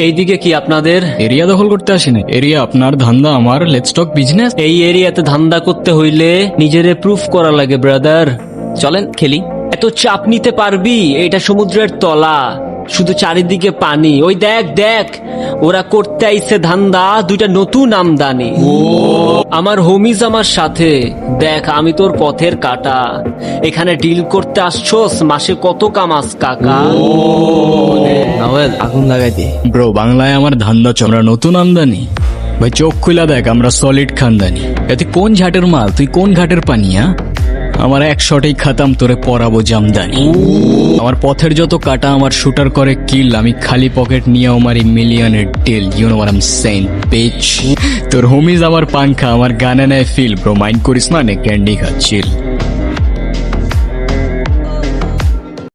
এইদিকে কি আপনাদের? এরিয়া দখল করতে আসেনি, এরিয়া আপনার, ধান্দা আমার, লেটস টক বিজনেস। এই এরিয়াতে ধান্দা করতে হইলে নিজেরে প্রুফ করা লাগে ব্রাদার। চলেন খেলি। এত চাপ নিতে পারবি? এটা সমুদ্রের তলা, শুধু চারিদিকে পানি। ওই দেখ দেখ, ওরা করতে আইছে ধান্দা, দুইটা নতুন আমদানি। আমার হোমিজ আমার সাথে। দেখ আমি তোর পথের কাটা, এখানে ডিল করতে আসছোস, মাসে কত কামাস কাকা? নাওয়েল আগুন লাগাই দে। ব্রো বাংলায় আমার ধান্দা চল, আমরা নতুন আমদানি। ভাই চোখ খুলা দেখ, আমরা সলিড খানদানি। এতে কোন ঝাটের মাল, তুই কোন ঘাটের পানি? আমার এক শটেই খাতাম, তোরে পরাবো জামদানি। আমার পথের যত কাটা, আমার শুটার করে কিল, আমি খালি পকেট নিয়ে মারি মিলিয়নের deal. You know what I am saying bitch. তোর হোমিজ আমার পাংখা, আমার গানে নেয় ফিল। ব্রো মাইন্ড করিস না, নে ক্যান্ডি খা, চিল।